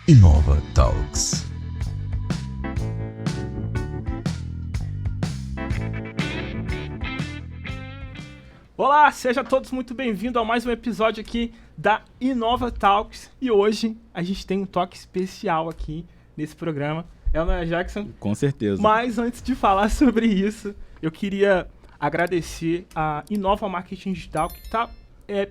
Inova Talks. Olá, sejam todos muito bem-vindos a mais um episódio aqui da Inova Talks. E hoje a gente tem um toque especial aqui nesse programa. É o Noé Jackson? Com certeza. Mas antes de falar sobre isso, eu queria agradecer a Inova Marketing Digital que está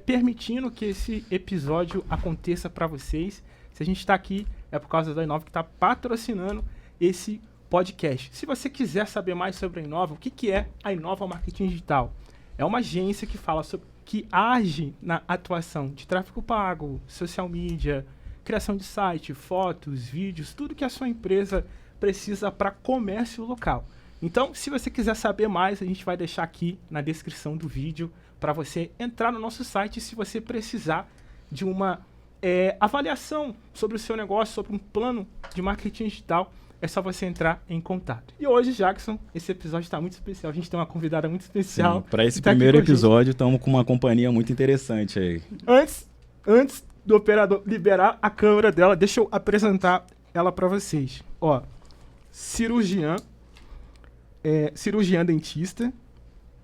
permitindo que esse episódio aconteça para vocês. Se a gente está aqui é por causa da Inova que está patrocinando esse podcast. Se você quiser saber mais sobre a Inova, o que é a Inova Marketing Digital? É uma agência que age na atuação de tráfego pago, social media, criação de site, fotos, vídeos, tudo que a sua empresa precisa para comércio local. Então, se você quiser saber mais, a gente vai deixar aqui na descrição do vídeo para você entrar no nosso site se você precisar de uma avaliação sobre o seu negócio, sobre um plano de marketing digital. É só você entrar em contato. E hoje, Jackson, esse episódio está muito especial. A gente tem uma convidada muito especial. Para esse primeiro episódio, estamos com uma companhia muito interessante aí. Antes do operador liberar a câmera dela, deixa eu apresentar ela para vocês. Ó, cirurgiã dentista. Não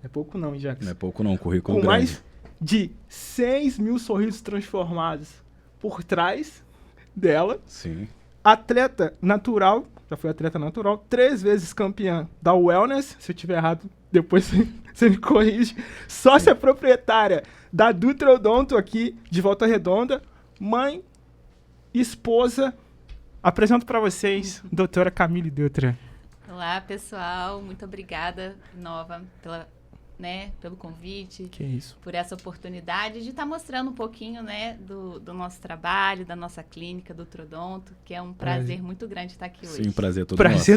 é pouco não, hein, Jackson? Não é pouco não, currículo com grande. Mais de 6 mil sorrisos transformados por trás dela. Sim. Atleta natural, já foi atleta natural, 3 vezes campeã da Wellness, se eu estiver errado, depois você me corrige. Sócia proprietária da Dutra Odonto aqui de Volta Redonda, mãe, esposa. Apresento para vocês, doutora Camille Dutra. Olá, pessoal, muito obrigada, Nova, pelo convite, que isso, por essa oportunidade de estar mostrando um pouquinho, do nosso trabalho, da nossa clínica, do Trodonto, que é um prazer muito grande estar aqui hoje. Sim, prazer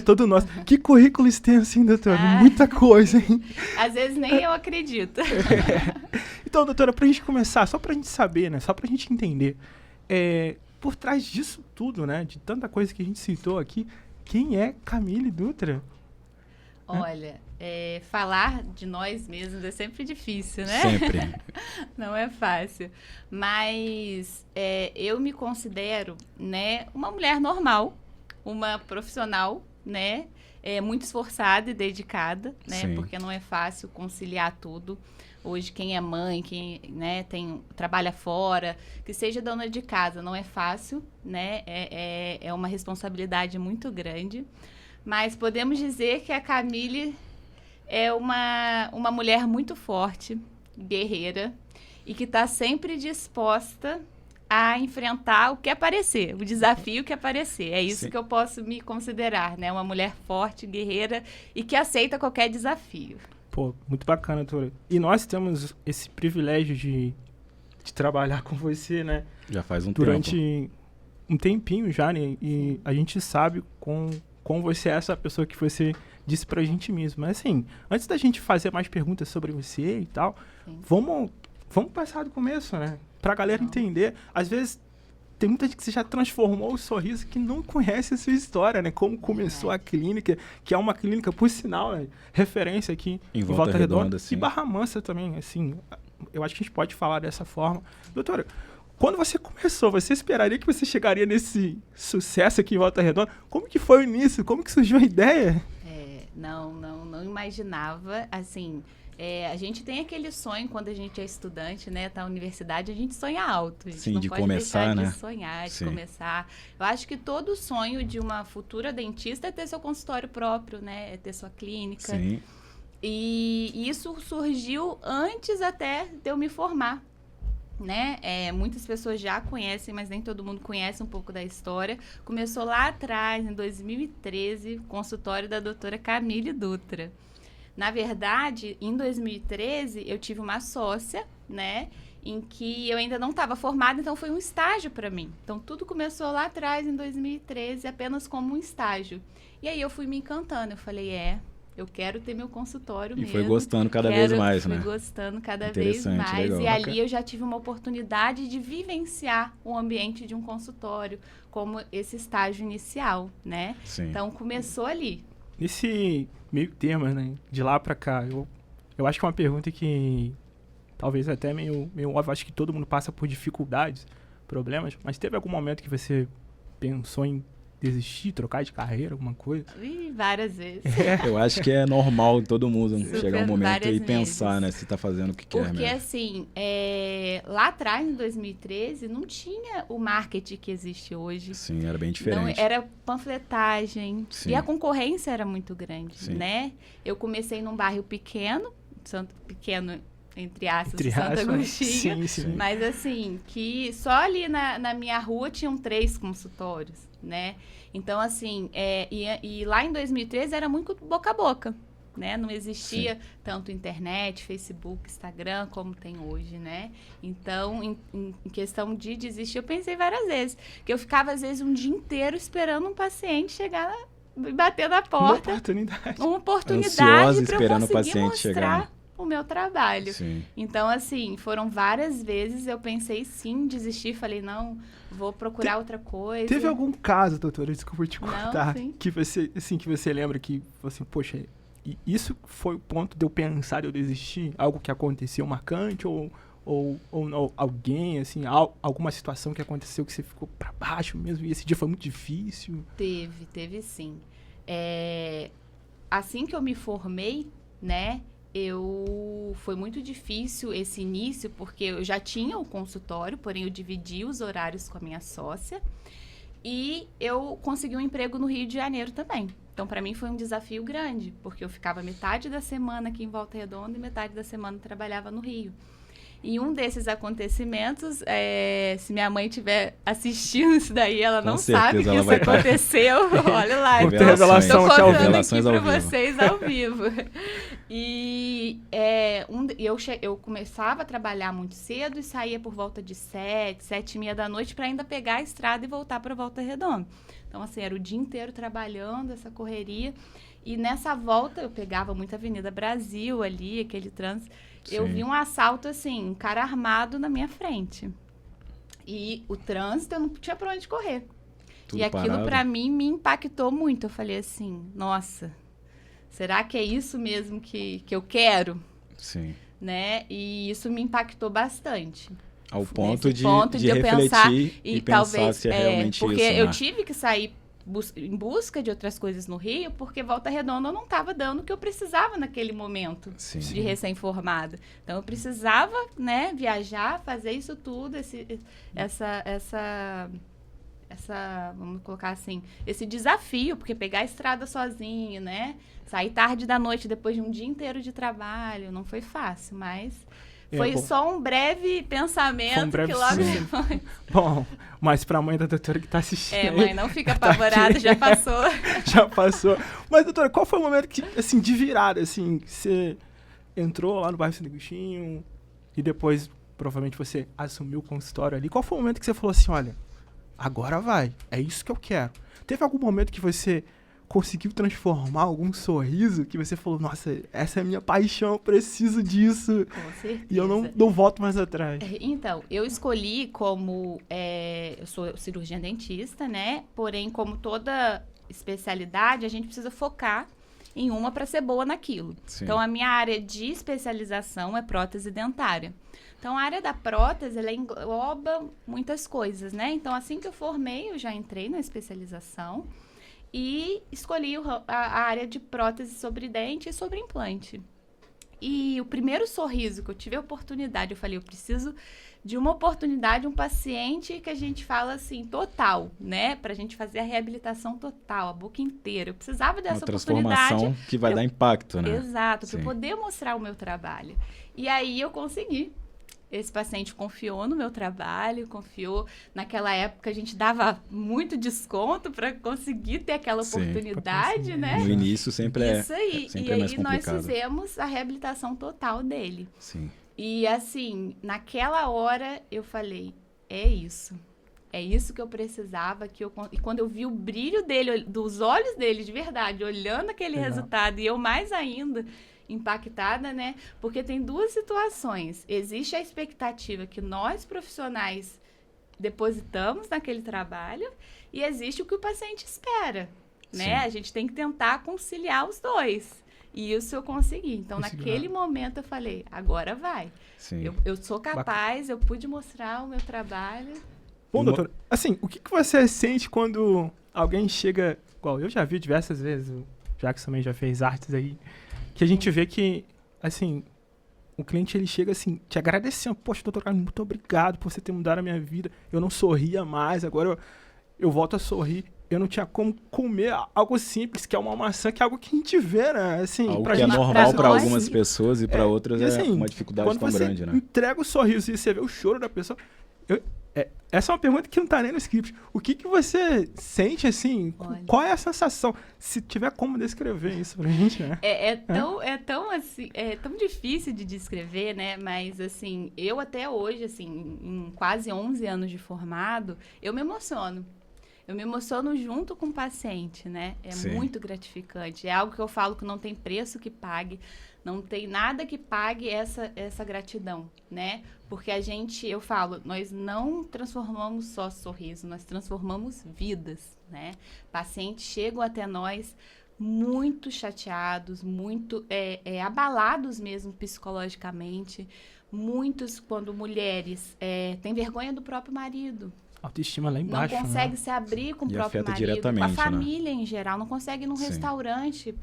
todo nosso. Que currículo extenso, hein, doutora? Muita coisa, hein? Às vezes nem eu acredito. Então, doutora, pra gente começar, só pra gente saber, né, só pra gente entender, por trás disso tudo, né, de tanta coisa que a gente citou aqui, quem é Camille Dutra? Olha, falar de nós mesmos é sempre difícil, né? Sempre. Não é fácil. Mas eu me considero, uma mulher normal, uma profissional, muito esforçada e dedicada, Sim. Porque não é fácil conciliar tudo. Hoje, quem é mãe, quem trabalha fora, que seja dona de casa, não é fácil, É uma responsabilidade muito grande. Mas podemos dizer que a Camille é uma mulher muito forte, guerreira, e que está sempre disposta a enfrentar o que aparecer, o desafio que aparecer. É isso. Sim. Que eu posso me considerar, uma mulher forte, guerreira e que aceita qualquer desafio. Pô, muito bacana, doutora. E nós temos esse privilégio de trabalhar com você, né? Já faz um durante um tempinho já, né? E a gente sabe como você é essa pessoa que você disse pra gente mesmo. Mas assim, antes da gente fazer mais perguntas sobre você e tal, vamos passar do começo, né? Pra galera entender. Às vezes, tem muita gente que você já transformou o sorriso que não conhece a sua história, né? Como começou a clínica, que é uma clínica, por sinal, referência aqui em Volta Redonda. E Barra Mansa também, assim, eu acho que a gente pode falar dessa forma. Doutora, quando você começou, você esperaria que você chegaria nesse sucesso aqui em Volta Redonda? Como que foi o início? Como que surgiu a ideia? Não imaginava, assim... a gente tem aquele sonho quando a gente é estudante, tá na universidade, a gente sonha alto. A gente Sim, não de pode começar, deixar de sonhar, de começar. Eu acho que todo sonho de uma futura dentista é ter seu consultório próprio, é ter sua clínica. Sim. E isso surgiu antes até de eu me formar. Muitas pessoas já conhecem, mas nem todo mundo conhece um pouco da história. Começou lá atrás, em 2013, o consultório da doutora Camille Dutra. Na verdade, em 2013, eu tive uma sócia, em que eu ainda não estava formada, então foi um estágio para mim. Então, tudo começou lá atrás, em 2013, apenas como um estágio. E aí, eu fui me encantando. Eu falei, eu quero ter meu consultório mesmo. E foi gostando cada vez mais, né? Fui gostando cada vez mais. Legal. E ali eu já tive uma oportunidade de vivenciar o ambiente de um consultório, como esse estágio inicial, Sim. Então, começou ali. Nesse meio termo, de lá pra cá, eu acho que é uma pergunta que talvez até meio óbvio, acho que todo mundo passa por dificuldades, problemas, mas teve algum momento que você pensou em desistir, trocar de carreira, alguma coisa? Ih, várias vezes. Eu acho que é normal todo mundo Super, chegar um momento várias e pensar, vezes. né? Se tá fazendo o que quer Porque, mesmo. assim, lá atrás, em 2013, não tinha o marketing que existe hoje. Sim, era bem Não, diferente. era panfletagem. Sim. E a concorrência era muito grande, Sim. né? Eu comecei num bairro pequeno, pequeno, entre aspas, Entre Santo aspas, Agostinho. sim. Mas, assim, que só ali na minha rua tinham 3 consultórios, né? Então, assim, e lá em 2013 era muito boca a boca, né? Não existia tanto internet, Facebook, Instagram, como tem hoje, né? Então, em questão de desistir, eu pensei várias vezes. Que eu ficava, às vezes, um dia inteiro esperando um paciente chegar e bater na Uma porta. oportunidade. Uma oportunidade Ansiosa para eu esperando o conseguir paciente mostrar chegar. o meu trabalho. Sim. Então, assim, foram várias vezes eu pensei sim em desistir. Falei, não, vou procurar outra coisa. Teve algum caso, doutora, desculpa te Não, cortar, sim. que você lembra que, assim, poxa, isso foi o ponto de eu pensar, de eu desistir? Algo que aconteceu marcante ou não, alguém, assim, alguma situação que aconteceu que você ficou pra baixo mesmo e esse dia foi muito difícil? Teve sim. Assim que eu me formei, né, foi muito difícil esse início, porque eu já tinha o consultório, porém eu dividi os horários com a minha sócia, e eu consegui um emprego no Rio de Janeiro também. Então, para mim foi um desafio grande, porque eu ficava metade da semana aqui em Volta Redonda e metade da semana trabalhava no Rio. E um desses acontecimentos, se minha mãe estiver assistindo isso daí, ela não sabe que ela isso vai tá- aconteceu. Olha lá, Conta então, revelação tô aqui ao contando vivo. aqui Revelações pra ao vivo. vocês ao vivo. E eu começava a trabalhar muito cedo e saía por volta de 7h30 da noite para ainda pegar a estrada e voltar para Volta Redonda. Então, assim, era o dia inteiro trabalhando, essa correria. E nessa volta, eu pegava muito a Avenida Brasil ali, aquele trânsito. Eu Sim. vi um assalto, assim, um cara armado na minha frente. E o trânsito, eu não tinha pra onde correr. Tudo e aquilo, parado. pra mim, me impactou muito. Eu falei assim, nossa, será que é isso mesmo que eu quero? Sim. Né? E isso me impactou bastante. Ao ponto Nesse de, ponto de eu refletir pensar, e pensar se é realmente porque isso, eu né? tive que sair em busca de outras coisas no Rio, porque Volta Redonda eu não estava dando o que eu precisava naquele momento Sim. de recém-formada. Então, eu precisava, né, viajar, fazer isso tudo, vamos colocar assim, esse desafio, porque pegar a estrada sozinho, né, sair tarde da noite depois de um dia inteiro de trabalho, não foi fácil, mas foi bom. só um breve pensamento Foi um breve que logo sim. depois... Bom, mas pra mãe da doutora que tá assistindo... mãe, não fica tá apavorada, aqui. já passou. Já passou. Mas, doutora, qual foi o momento que, assim, de virada, assim, que você entrou lá no bairro Santo Agostinho e depois, provavelmente, você assumiu o consultório ali. Qual foi o momento que você falou assim, olha, agora vai, é isso que eu quero? Teve algum momento que você conseguiu transformar algum sorriso que você falou, nossa, essa é a minha paixão, eu preciso disso Com certeza. e eu não volto mais atrás? Então, eu escolhi como... eu sou cirurgiã dentista, né? Porém, como toda especialidade, a gente precisa focar em uma para ser boa naquilo. Sim. Então, a minha área de especialização é prótese dentária. Então, a área da prótese, ela engloba muitas coisas, né? Então, assim que eu formei, eu já entrei na especialização e escolhi a área de prótese sobre dente e sobre implante. E o primeiro sorriso que eu tive a oportunidade, eu falei, eu preciso de uma oportunidade, um paciente que a gente fala assim, total, né? Pra gente fazer a reabilitação total, a boca inteira. Eu precisava dessa Uma transformação oportunidade. que vai dar impacto, né? Exato, para Sim. poder mostrar o meu trabalho. E aí eu consegui. Esse paciente confiou no meu trabalho, confiou. Naquela época a gente dava muito desconto para conseguir ter aquela Sim. oportunidade, né? No início sempre Isso aí. sempre E é mais aí nós complicado. fizemos a reabilitação total dele. Sim. E assim, naquela hora eu falei, é isso. É isso que eu precisava. E quando eu vi o brilho dele, dos olhos dele de verdade, olhando aquele Legal. resultado, e eu mais ainda impactada, né? Porque tem duas situações. Existe a expectativa que nós, profissionais, depositamos naquele trabalho e existe o que o paciente espera, né? Sim. A gente tem que tentar conciliar os dois. E isso eu consegui. Então, Conseguiu, naquele momento, eu falei, agora vai. Sim. Eu sou capaz, eu pude mostrar o meu trabalho Bom, doutor, assim, o que você sente quando alguém chega... Igual, eu já vi diversas vezes, o Jackson também já fez artes aí, que a gente vê que, assim, o cliente ele chega assim, te agradecendo. Poxa, doutor Carlos, muito obrigado por você ter mudado a minha vida. Eu não sorria mais, agora eu volto a sorrir. Eu não tinha como comer algo simples, que é uma maçã, que é algo que a gente vê, né? Assim, Algo pra que é gente, normal para nós, algumas sim. pessoas e para outras e, assim, é uma dificuldade quando tão você grande, né? entrega o sorriso e você vê o choro da pessoa... essa é uma pergunta que não tá nem no script. O que você sente, assim? Olha. Qual é a sensação? Se tiver como descrever isso pra gente, né? É tão difícil de descrever, né? Mas, assim, eu até hoje, assim, em quase 11 anos de formado, eu me emociono. Eu me emociono junto com o paciente, né? É Sim. muito gratificante. É algo que eu falo que não tem preço que pague, não tem nada que pague essa gratidão, né? Porque eu falo, nós não transformamos só sorriso, nós transformamos vidas, né? Pacientes chegam até nós muito chateados, muito abalados mesmo psicologicamente. Muitos, quando mulheres têm vergonha do próprio marido, Autoestima lá embaixo, não consegue né? se abrir com o E próprio afeta marido, com a diretamente, né? família em geral, não consegue ir num Sim. restaurante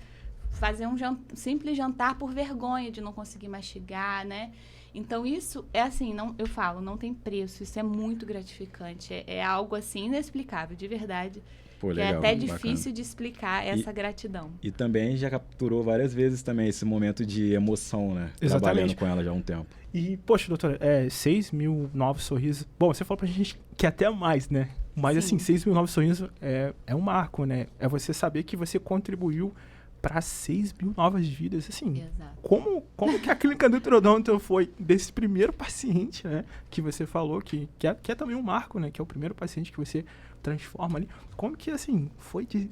fazer um simples jantar por vergonha de não conseguir mastigar, né? Então isso é assim, eu falo, não tem preço, isso é muito gratificante, é algo assim inexplicável, de verdade, Pô, que legal, é até bacana. difícil de explicar essa gratidão. E também já capturou várias vezes também esse momento de emoção, né? Exatamente. Trabalhando com ela já há um tempo. E, poxa, doutora, 6 mil novos sorrisos. Bom, você falou pra gente que até mais, né? Mas, Sim. assim, 6 mil novos sorrisos é um marco, né? É você saber que você contribuiu para 6 mil novas vidas. Assim, Exato. como que a clínica do Trodonto foi desse primeiro paciente, né? Que você falou, que é também um marco, né? Que é o primeiro paciente que você transforma ali. Como que, assim, foi de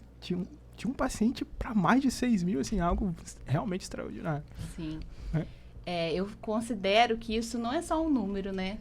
um paciente para mais de 6 mil, assim, algo realmente extraordinário. Sim. Eu considero que isso não é só um número, né?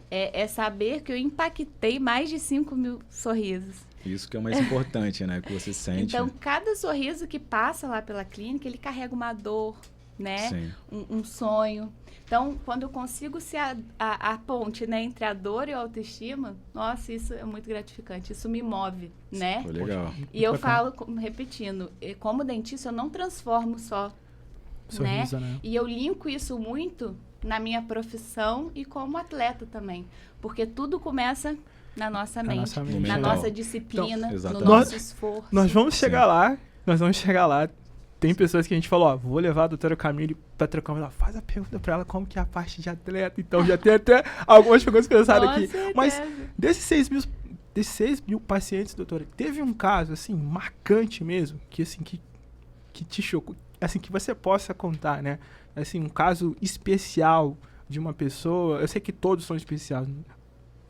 É saber que eu impactei mais de 5 mil sorrisos. Isso que é o mais importante, né? Que você sente. Então, cada sorriso que passa lá pela clínica, ele carrega uma dor, né? Sim. Um sonho. Então, quando eu consigo ser a ponte, né, entre a dor e a autoestima, nossa, isso é muito gratificante. Isso me move, né? Foi legal. E eu bacana. falo, repetindo, como dentista, eu não transformo só, Sorriso, né? E eu linko isso muito na minha profissão e como atleta também. Porque tudo começa na nossa mente, nossa mente. na Mental. nossa disciplina, no exatamente. nosso esforço. Nós vamos Sim. chegar lá. Tem pessoas que a gente falou, ó, vou levar a doutora Camille pra trocar uma. Faz a pergunta pra ela como que é a parte de atleta. Então já tem até algumas perguntas pensadas Com aqui. certeza. Mas desses 6 mil pacientes, doutora, teve um caso, assim, marcante mesmo, que assim, que te chocou, assim, que você possa contar, né? Assim, um caso especial de uma pessoa. Eu sei que todos são especiais.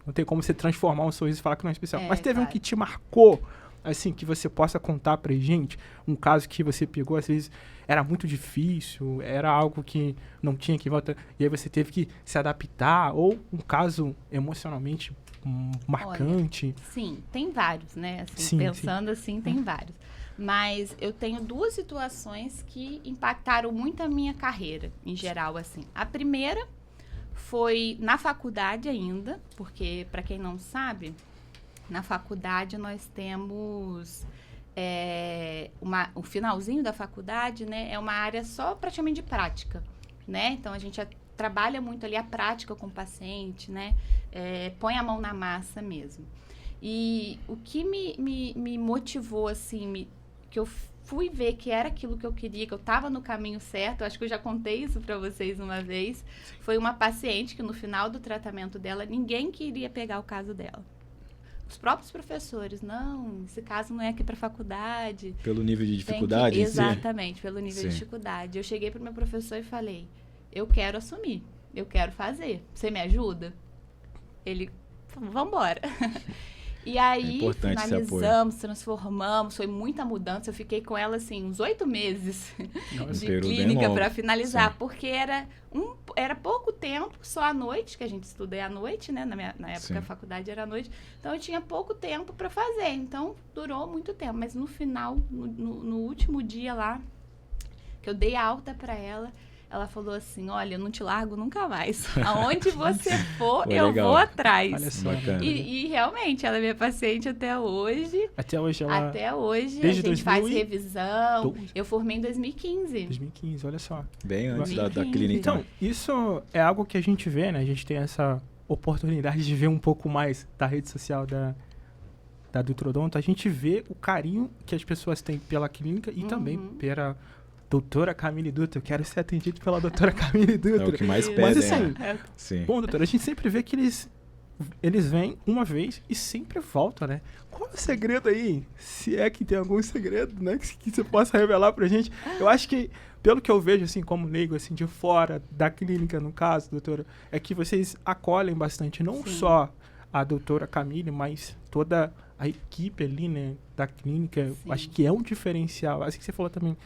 Não tem como você transformar um sorriso e falar que não é especial. Mas teve um claro. que te marcou, assim, que você possa contar pra gente? Um caso que você pegou, às vezes, era muito difícil, era algo que não tinha que voltar, e aí você teve que se adaptar, ou um caso emocionalmente marcante. Sim, tem vários, né? Assim, Sim, pensando assim, tem vários. Mas eu tenho duas situações que impactaram muito a minha carreira, em geral, assim. A primeira foi na faculdade ainda, porque, para quem não sabe, na faculdade nós temos o finalzinho da faculdade, né? É uma área só praticamente de prática, né? Então, a gente trabalha muito ali a prática com o paciente, né? Põe a mão na massa mesmo. E o que me motivou, assim, que eu fui ver que era aquilo que eu queria, que eu estava no caminho certo, eu acho que eu já contei isso para vocês uma vez, foi uma paciente que no final do tratamento dela, ninguém queria pegar o caso dela. Os próprios professores, não, esse caso não é aqui para faculdade. Pelo nível de dificuldade em si? Exatamente, pelo nível Sim. de dificuldade. Eu cheguei para o meu professor e falei, eu quero assumir, eu quero fazer, você me ajuda? Ele, vamos embora. E aí, finalizamos, transformamos, foi muita mudança. Eu fiquei com ela, assim, uns 8 meses de clínica para finalizar, sim, porque era pouco tempo, só à noite, que a gente estuda à noite, né? Na época, sim, a faculdade era à noite. Então, eu tinha pouco tempo para fazer. Então, durou muito tempo. Mas no final, no último dia lá, que eu dei alta para ela ela falou assim, olha, eu não te largo nunca mais. Aonde você for, Pô, eu legal. vou atrás. Olha só. Bacana. E realmente, ela é minha paciente até hoje. Até hoje ela... Até hoje, Desde a gente faz 2012. revisão. Eu formei em 2015. 2015, olha só. Bem antes da 2015. clínica. Então, isso é algo que a gente vê, né? A gente tem essa oportunidade de ver um pouco mais da rede social da Dutrodonto. A gente vê o carinho que as pessoas têm pela clínica e também pela doutora Camille Dutra. Eu quero ser atendido pela doutora Camille Dutra. É o que mais Mas, pedem, assim, né? Sim. Bom, doutora, a gente sempre vê que eles vêm uma vez e sempre voltam, né? Qual é o segredo aí? Se é que tem algum segredo, né? Que você possa revelar pra gente. Eu acho que, pelo que eu vejo, assim, como leigo, assim, de fora da clínica, no caso, doutora, é que vocês acolhem bastante, não só a doutora Camille, mas toda a equipe ali, né, da clínica. Sim. Acho que é um diferencial. Assim que você falou também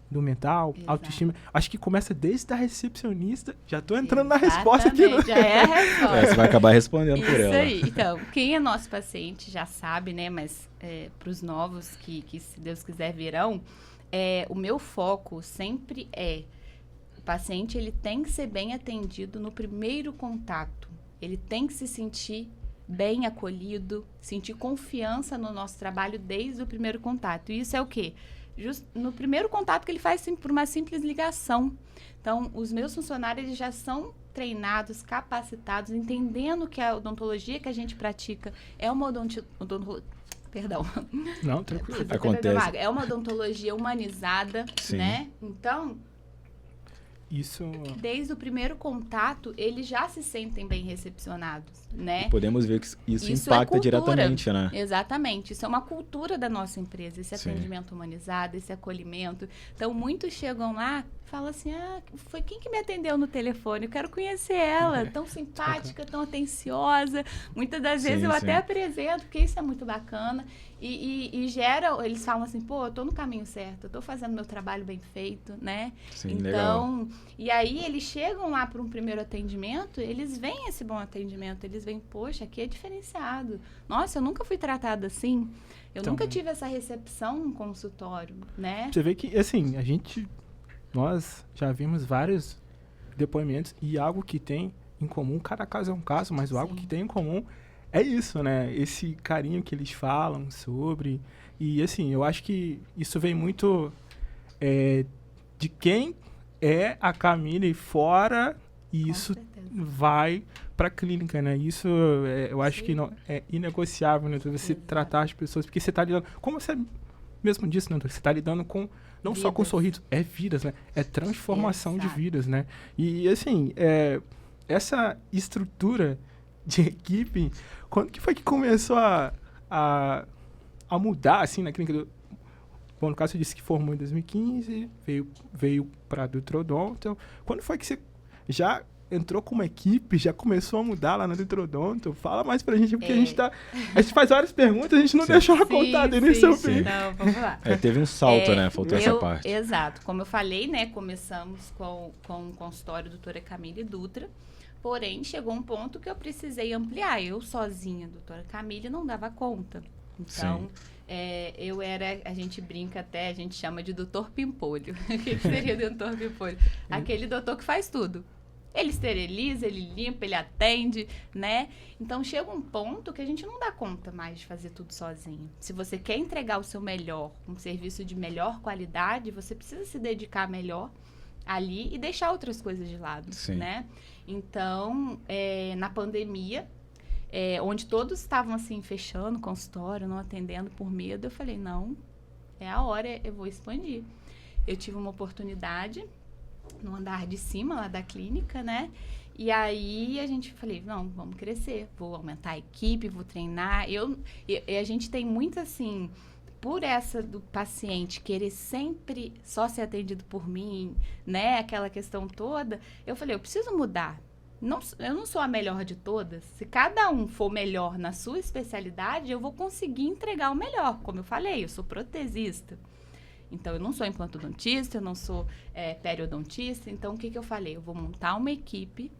do mental, Exato. autoestima. Acho que começa desde a recepcionista. Já tô entrando na resposta aqui. Exatamente, já é a resposta. Você vai acabar respondendo por Isso ela. aí. Então, quem é nosso paciente já sabe, né? Mas para os novos que, se Deus quiser, virão, o meu foco sempre o paciente ele tem que ser bem atendido no primeiro contato. Ele tem que se sentir bem acolhido, sentir confiança no nosso trabalho desde o primeiro contato. E isso é o quê? No primeiro contato que ele faz por uma simples ligação. Então, os meus funcionários eles já são treinados, capacitados, entendendo que a odontologia que a gente pratica é uma Perdão. Não, tranquilo. Acontece. É uma odontologia humanizada, Sim. né? Então, Isso... desde o primeiro contato, eles já se sentem bem recepcionados, né? Podemos ver que isso Isso é impacta cultura. diretamente, né? Exatamente. Isso é uma cultura da nossa empresa, esse Sim. atendimento humanizado, esse acolhimento. Então, muitos chegam lá e falam assim, foi quem que me atendeu no telefone? Eu quero conhecer ela, tão simpática, tão atenciosa. Muitas das vezes Sim, eu sim. até apresento, porque isso é muito bacana. E gera, eles falam assim, pô, eu tô no caminho certo, eu tô fazendo meu trabalho bem feito, né? Sim, legal. Então, e aí eles chegam lá para um primeiro atendimento, eles veem esse bom atendimento, eles veem, poxa, aqui é diferenciado. Nossa, eu nunca fui tratada assim. Eu Então, nunca tive essa recepção no consultório, né? Você vê que, assim, nós já vimos vários depoimentos e algo que tem em comum, cada caso é um caso, mas algo Sim. que tem em comum é isso, né? Esse carinho que eles falam sobre. E, assim, eu acho que isso vem muito de quem é a Camille fora e Com isso certeza. vai para a clínica, né? Isso eu acho que não, é inegociável, né? Você Exato. tratar as pessoas, porque você está lidando, como você mesmo disse, né? Você está lidando com não só com Vidas. sorriso, é vidas, né? É transformação de Exato. vidas, né? E assim, essa estrutura de equipe, quando que foi que começou a mudar, assim, na clínica? Bom, no caso, você disse que formou em 2015, veio para a Dutrodonto. Quando foi que você já entrou com uma equipe, já começou a mudar lá na Dutrodonto? Fala mais pra gente, porque a gente faz várias perguntas, a gente não Sim. deixou ela contar desde seu sim. fim. Então, vamos lá. Teve um salto, né? Faltou essa parte. Exato. Como eu falei, né? Começamos com o consultório doutora Camille Dutra. Porém, chegou um ponto que eu precisei ampliar. Eu sozinha, doutora Camille, não dava conta. Então, a gente brinca até, a gente chama de doutor Pimpolho. O que seria o doutor Pimpolho? Aquele doutor que faz tudo. Ele esteriliza, ele limpa, ele atende, né? Então, chega um ponto que a gente não dá conta mais de fazer tudo sozinho. Se você quer entregar o seu melhor, um serviço de melhor qualidade, você precisa se dedicar melhor ali e deixar outras coisas de lado, Sim. né? Então, na pandemia, onde todos estavam assim, fechando o consultório, não atendendo por medo, eu falei, não, é a hora, eu vou expandir. Eu tive uma oportunidade no andar de cima lá da clínica, né? E aí falei, não, vamos crescer, vou aumentar a equipe, vou treinar. E a gente tem muito assim, por essa do paciente querer sempre só ser atendido por mim, né? Aquela questão toda, eu falei, eu preciso mudar. Eu não sou a melhor de todas. Se cada um for melhor na sua especialidade, eu vou conseguir entregar o melhor. Como eu falei, eu sou protesista. Então, eu não sou implantodontista, eu não sou periodontista. Então, o que eu falei? Eu vou montar uma equipe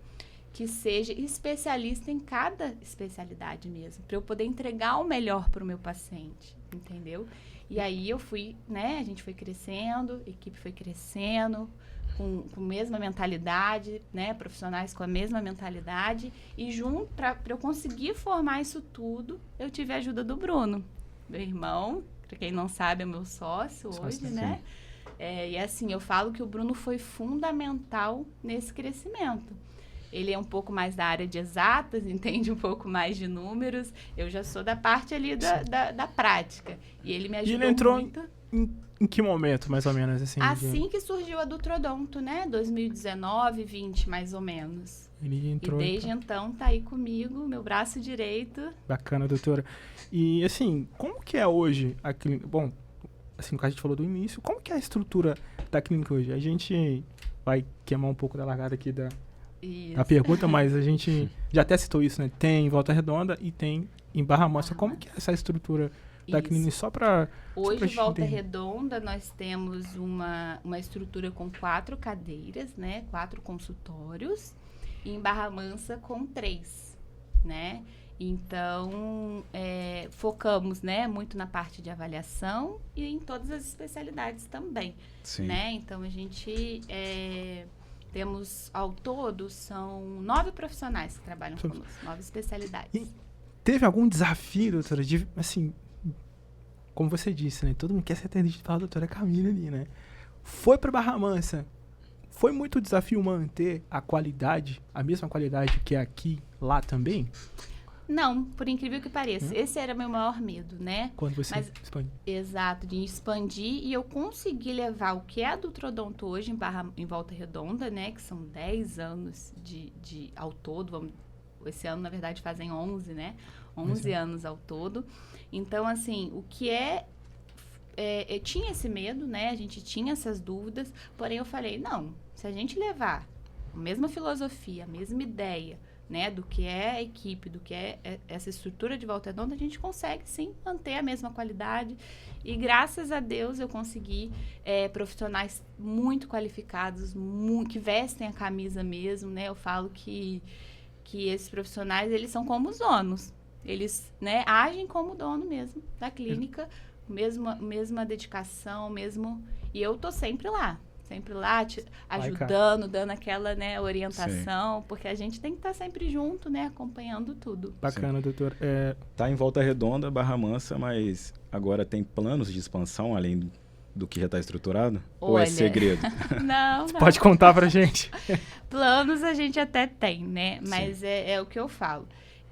que seja especialista em cada especialidade mesmo, para eu poder entregar o melhor para o meu paciente, entendeu? E aí eu fui, né, a gente foi crescendo, a equipe foi crescendo, com a mesma mentalidade, né? Profissionais com a mesma mentalidade. E junto, para eu conseguir formar isso tudo, eu tive a ajuda do Bruno, meu irmão, para quem não sabe, é meu sócio hoje, né? E assim, eu falo que o Bruno foi fundamental nesse crescimento. Ele é um pouco mais da área de exatas, entende um pouco mais de números. Eu já sou da parte ali da prática. E ele me ajudou ele entrou muito. Em que momento, mais ou menos? Assim que surgiu a Dutrodonto, né? 2019, 20, mais ou menos. Ele entrou. E desde então tá aí comigo, meu braço direito. Bacana, doutora. E assim, como que é hoje a clínica? Bom, assim, como a gente falou do início, como que é a estrutura da clínica hoje? A gente vai queimar um pouco da largada aqui da pergunta, mas a gente já até citou isso, né? Tem em Volta Redonda e tem em Barra Mansa. Como que é essa estrutura da clínica? Só para hoje, em Volta Redonda, nós temos uma estrutura com 4 cadeiras, né? 4 consultórios. E em Barra Mansa com 3, né? Então, focamos, né, muito na parte de avaliação e em todas as especialidades também, né? Então, a gente temos, ao todo, são 9 profissionais que trabalham conosco, 9 especialidades. E teve algum desafio, doutora, assim, como você disse, né? Todo mundo quer ser atendente pela doutora Camila ali, né? Foi para Barra Mansa. Foi muito desafio manter a qualidade, a mesma qualidade que é aqui, lá também? Não, por incrível que pareça. Esse era meu maior medo, né? Quando você expande. Exato, de expandir. E eu consegui levar o que é a Dutrodonto hoje em Volta Redonda, né? Que são 10 anos ao todo. Esse ano, na verdade, fazem 11, né? 11 anos ao todo. Então, assim, o que eu tinha esse medo, né? A gente tinha essas dúvidas. Porém, eu falei, não, se a gente levar a mesma filosofia, a mesma ideia, né, do que é a equipe, do que é essa estrutura de Volta Redonda, a gente consegue, sim, manter a mesma qualidade. E, graças a Deus, eu consegui profissionais muito qualificados, que vestem a camisa mesmo, né? Eu falo que esses profissionais, eles são como os donos. Eles, né, agem como dono mesmo da clínica, mesma dedicação, E eu tô sempre lá, ajudando, dando aquela, né, orientação, porque a gente tem que estar sempre junto, né, acompanhando tudo. Bacana, doutor. Tá em Volta Redonda, Barra Mansa, mas agora tem planos de expansão além do que já está estruturado? Ou é segredo? Não. Pode contar pra gente. Planos a gente até tem, né? Mas é o que eu falo.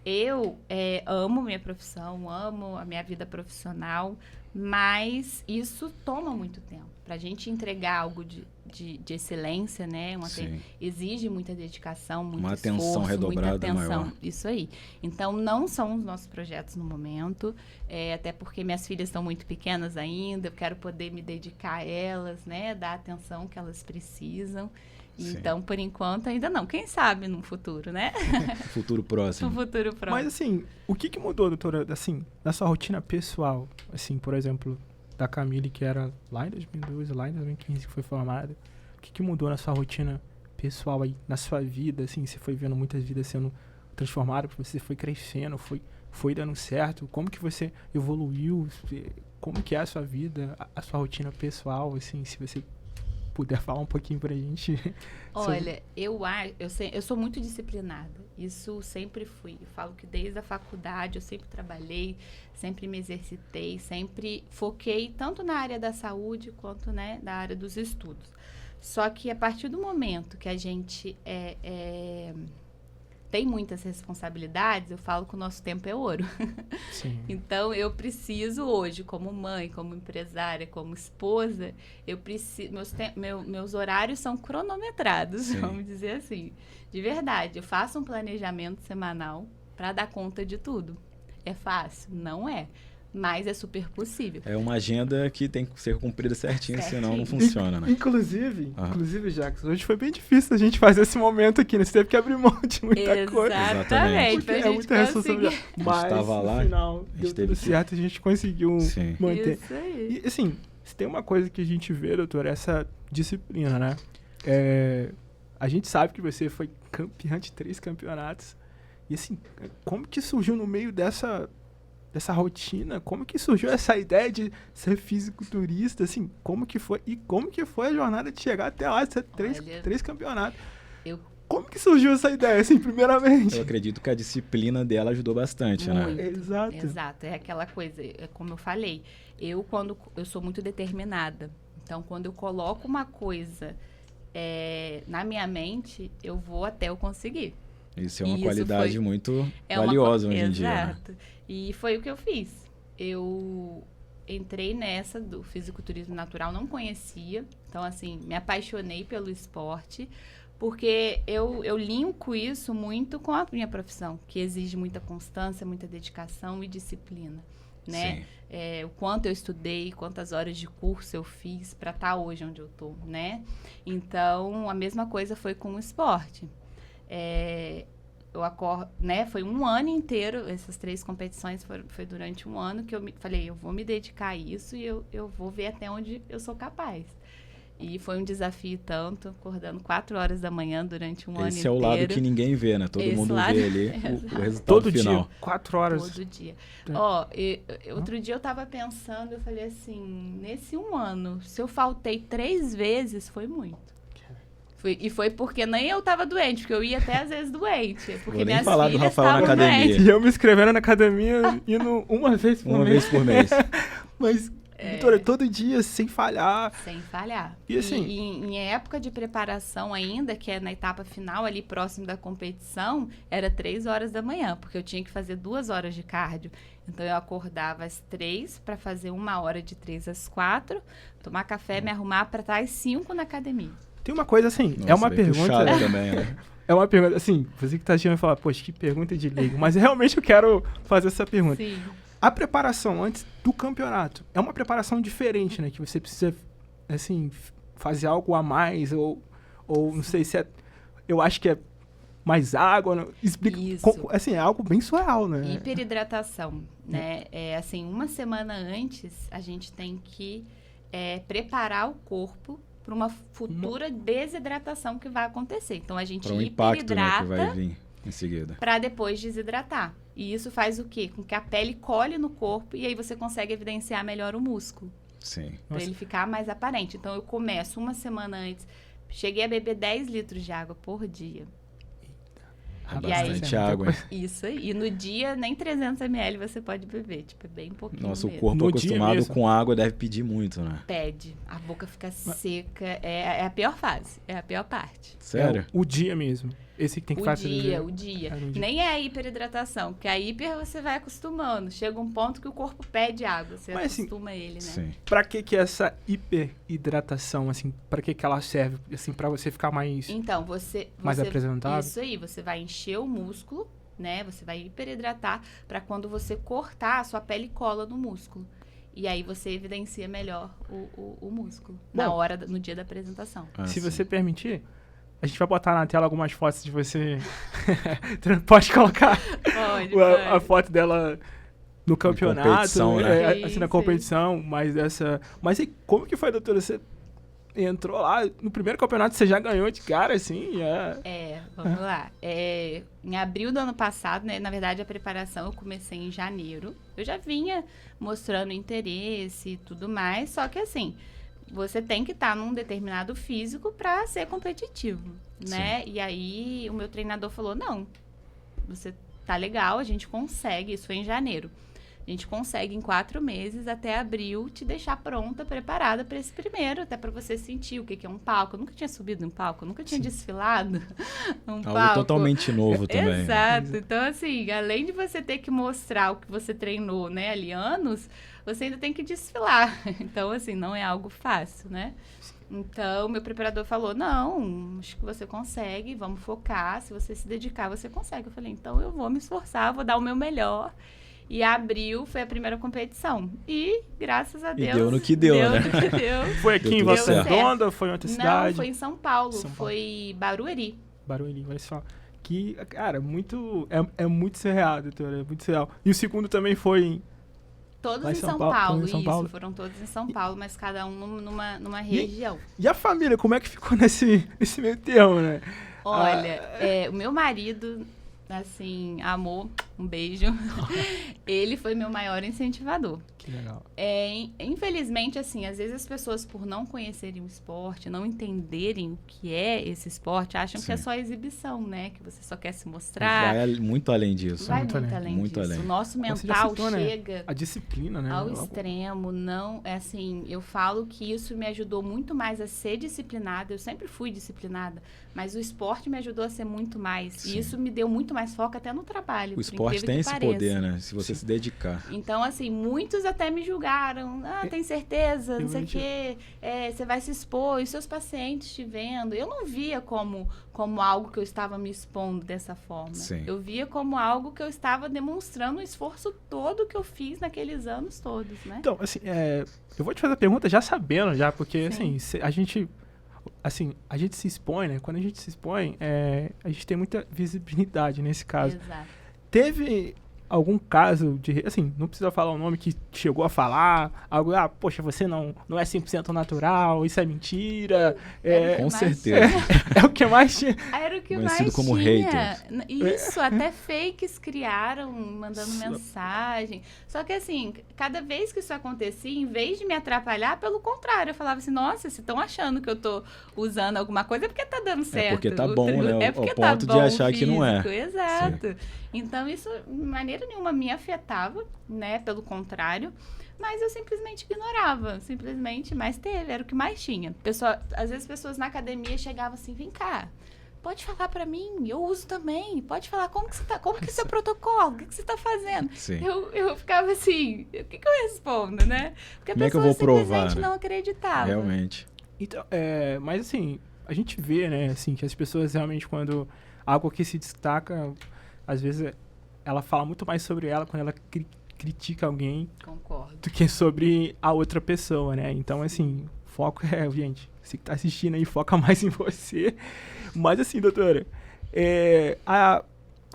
Eu amo minha profissão, amo a minha vida profissional, mas isso toma muito tempo. Para a gente entregar algo de excelência, né? Exige muita dedicação, muito uma esforço, atenção redobrada, muita atenção. Maior. Isso aí. Então, não são os nossos projetos no momento, até porque minhas filhas estão muito pequenas ainda, eu quero poder me dedicar a elas, né? Dar a atenção que elas precisam. Então, por enquanto, ainda não. Quem sabe no futuro, né? Futuro próximo. No futuro próximo. Mas, assim, o que mudou, doutora, assim, na sua rotina pessoal? Assim, por exemplo, da Camille, que era lá em 2012, lá em 2015 que foi formada. O que mudou na sua rotina pessoal aí, na sua vida? Assim, você foi vendo muitas vidas sendo transformadas, você foi crescendo, foi dando certo. Como que você evoluiu? Como que é a sua vida, a sua rotina pessoal, assim, se você puder falar um pouquinho pra gente. Olha, eu sou muito disciplinada. Isso sempre fui. Eu falo que desde a faculdade eu sempre trabalhei, sempre me exercitei, sempre foquei tanto na área da saúde quanto, né, da área dos estudos. Só que a partir do momento que a gente tem muitas responsabilidades, eu falo que o nosso tempo é ouro. Sim. Então, eu preciso hoje, como mãe, como empresária, como esposa, meus horários são cronometrados, Sim. Vamos dizer assim. De verdade, eu faço um planejamento semanal para dar conta de tudo. É fácil? Não é. Mas é super possível. É uma agenda que tem que ser cumprida certinho. Senão não funciona, né? Inclusive, Jackson, hoje foi bem difícil a gente fazer esse momento aqui, né? Você teve que abrir mão de muita coisa. Exatamente. Porque é muita responsabilidade. Mas, estava lá, no final, deu tudo certo, a gente conseguiu manter. Isso aí. E, assim, se tem uma coisa que a gente vê, doutor, é essa disciplina, né? A gente sabe que você foi campeã de 3 campeonatos. E, assim, como que surgiu no meio dessa dessa rotina, como que surgiu essa ideia de ser fisiculturista, assim, como que foi? E como que foi a jornada de chegar até lá, de ser Olha, três campeonatos? eu- Como que surgiu essa ideia, assim, primeiramente? Eu acredito que a disciplina dela ajudou bastante, né? Muito. Exato. Exato, é aquela coisa, é como eu falei, eu sou muito determinada, então quando eu coloco uma coisa na minha mente, eu vou até eu conseguir. Isso é uma Isso qualidade foi- muito É uma valiosa co- hoje em dia, né? Exato. E foi o que eu fiz. Eu entrei nessa do fisiculturismo natural, não conhecia. Então, assim, me apaixonei pelo esporte, porque eu linko isso muito com a minha profissão, que exige muita constância, muita dedicação e disciplina, né? Sim. O quanto eu estudei, quantas horas de curso eu fiz para estar hoje onde eu tô, né? Então, a mesma coisa foi com o esporte. Eu acordo, né? Foi um ano inteiro, essas 3 competições foi durante um ano que falei, eu vou me dedicar a isso e eu vou ver até onde eu sou capaz. E foi um desafio tanto, acordando 4 horas da manhã durante um ano inteiro. Esse é o lado que ninguém vê, né? Todo Esse mundo lado- vê ali o resultado Todo final. dia, 4 horas. Todo dia. É. Ó, outro dia eu tava pensando, eu falei assim, nesse um ano, se eu faltei 3 vezes, foi muito. E foi porque nem eu tava doente, porque eu ia até às vezes doente. Porque Vou nem minhas falar do filhas Rafael na estavam academia. doentes. E eu me inscrevendo na academia, indo uma vez por Uma mês. vez por mês. Mas, Vitória, todo dia, sem falhar. Sem falhar. E assim- em época de preparação ainda, que é na etapa final, ali próximo da competição, era 3 horas da manhã, porque eu tinha que fazer 2 horas de cardio. Então eu acordava às 3 para fazer 1 hora de 3 às 4, tomar café, me arrumar para estar às 5 na academia. Tem uma coisa assim, Nossa, é uma bem pergunta... puxado também, né? É uma pergunta, assim, você que tá assistindo vai falar, poxa, que pergunta de leigo. Mas realmente eu quero fazer essa pergunta. Sim. A preparação antes do campeonato é uma preparação diferente, né? Que você precisa, assim, fazer algo a mais, ou não sei se é... Eu acho que é mais água, não, explica... Isso. assim, é algo bem surreal, né? Hiperidratação, né? Assim, uma semana antes, a gente tem que preparar o corpo para uma futura desidratação que vai acontecer. Então, a gente Para o impacto, né, que vai hiperidrata vir em seguida. para depois desidratar. E isso faz o quê? Com que a pele colhe no corpo e aí você consegue evidenciar melhor o músculo, Sim. para Nossa. ele ficar mais aparente. Então, eu começo uma semana antes, cheguei a beber 10 litros de água por dia. É E aí? bastante água. hein? Isso aí. E no dia, nem 300 ml você pode beber. Tipo, é bem pouquinho Nossa, o mesmo. corpo No dia acostumado mesmo. com água deve pedir muito, né? Pede. A boca fica seca. É a pior fase. É a pior parte. Sério? É o dia mesmo. Esse que tem que fazer. O dia. É, no dia. Nem é a hiperidratação, porque a hiper você vai acostumando. Chega um ponto que o corpo pede água. Você Mas, assim, acostuma ele, né? Sim. Pra que essa hiperidratação, assim, pra que ela serve? Assim, pra você ficar mais... Então, você Mais apresentável? Isso aí, você vai encher o músculo, né? Você vai hiperidratar para quando você cortar, a sua pele cola no músculo. E aí você evidencia melhor o músculo Bom. no dia da apresentação. Ah, Se sim. você permitir, a gente vai botar na tela algumas fotos de você. Pode colocar Pode, a foto dela no campeonato, competição, né? assim, na Isso, competição, mas essa. Mas e como que foi, doutora? Você entrou lá, no primeiro campeonato você já ganhou de cara, assim? Vamos lá. Em abril do ano passado, né? Na verdade, a preparação eu comecei em janeiro. Eu já vinha mostrando interesse e tudo mais, só que assim, você tem que estar num determinado físico para ser competitivo, né? E aí o meu treinador falou, não, você tá legal, a gente consegue, isso foi em janeiro. A gente consegue em 4 meses, até abril, te deixar pronta, preparada para esse primeiro, até para você sentir o que é um palco. Eu nunca tinha subido em palco, eu nunca tinha desfilado num palco. Algo totalmente novo também. né? Exato. Então, assim, além de você ter que mostrar o que você treinou, né, ali anos, você ainda tem que desfilar. Então, assim, não é algo fácil, né? Então, meu preparador falou, não, acho que você consegue, vamos focar, se você se dedicar, você consegue. Eu falei, então eu vou me esforçar, vou dar o meu melhor. E abril foi a primeira competição. E, graças a Deus... deu no que deu, né? no que deu. Foi aqui Deu em tudo Volta certo. Redonda? Foi em outra cidade? Não, foi em São Paulo. São Paulo. Foi Barueri. Barueri, olha só. Que, cara, muito. É muito surreal, doutora. É muito surreal. E o segundo também foi em. Todos Lá em em São São Paulo, Paulo, foi em São isso. Paulo. Foram todos em São Paulo, mas cada um numa região. E a família, como é que ficou nesse meio termo, né? Olha, o meu marido, assim, amou um beijo. Ele foi meu maior incentivador. Que legal. Infelizmente, assim, às vezes as pessoas, por não conhecerem o esporte, não entenderem o que é esse esporte, acham que é só exibição, né? Que você só quer se mostrar. Vai muito além disso. Vai Muito muito além. além Muito disso. além. O nosso Você já mental citou, né? chega A disciplina, né? ao extremo. Não, é assim, eu falo que isso me ajudou muito mais a ser disciplinada. Eu sempre fui disciplinada, mas o esporte me ajudou a ser muito mais. Sim. E isso me deu muito mais foco até no trabalho. O esporte tem esse poder, né? Se você se dedicar. Então, assim, muitos até me julgaram. Ah, tem certeza, não sei o Realmente. quê. Você vai se expor, e seus pacientes te vendo. Eu não via como algo que eu estava me expondo dessa forma. Sim. Eu via como algo que eu estava demonstrando o esforço todo que eu fiz naqueles anos todos, né? Então, assim, eu vou te fazer a pergunta já sabendo, já, porque, Sim. assim, a gente se expõe, né? Quando a gente se expõe, a gente tem muita visibilidade nesse caso. Exato. Teve algum caso de, assim, não precisa falar o nome, que chegou a falar algo, poxa, você não é 100% natural, isso é mentira. Com Mas- certeza. É o que mais tinha. Era o que Conhecido mais como tinha. hater. Isso, até fakes criaram, mandando mensagem. Só que assim, cada vez que isso acontecia, em vez de me atrapalhar, pelo contrário, eu falava assim, nossa, se estão achando que eu tô usando alguma coisa, é porque tá dando certo. porque tá bom, né? É porque Ao tá ponto de bom o achar que não é. físico, Exato. Então, isso, de maneira nenhuma, me afetava, né? Pelo contrário. Mas eu simplesmente ignorava, mas era o que mais tinha. Às vezes pessoas na academia chegavam assim, vem cá, pode falar pra mim, eu uso também, pode falar como que é o seu protocolo, o que você tá fazendo? Sim. Eu ficava assim, o que eu respondo, né? Porque a Como é que eu pessoa vou provar, simplesmente né? não acreditava. Realmente. Então, mas assim, a gente vê, né, assim, que as pessoas realmente, quando algo que se destaca, às vezes ela fala muito mais sobre ela quando ela critica alguém Concordo. do que sobre a outra pessoa, né? Então, assim, foco gente, você que tá assistindo aí, foca mais em você. Mas, assim, doutora,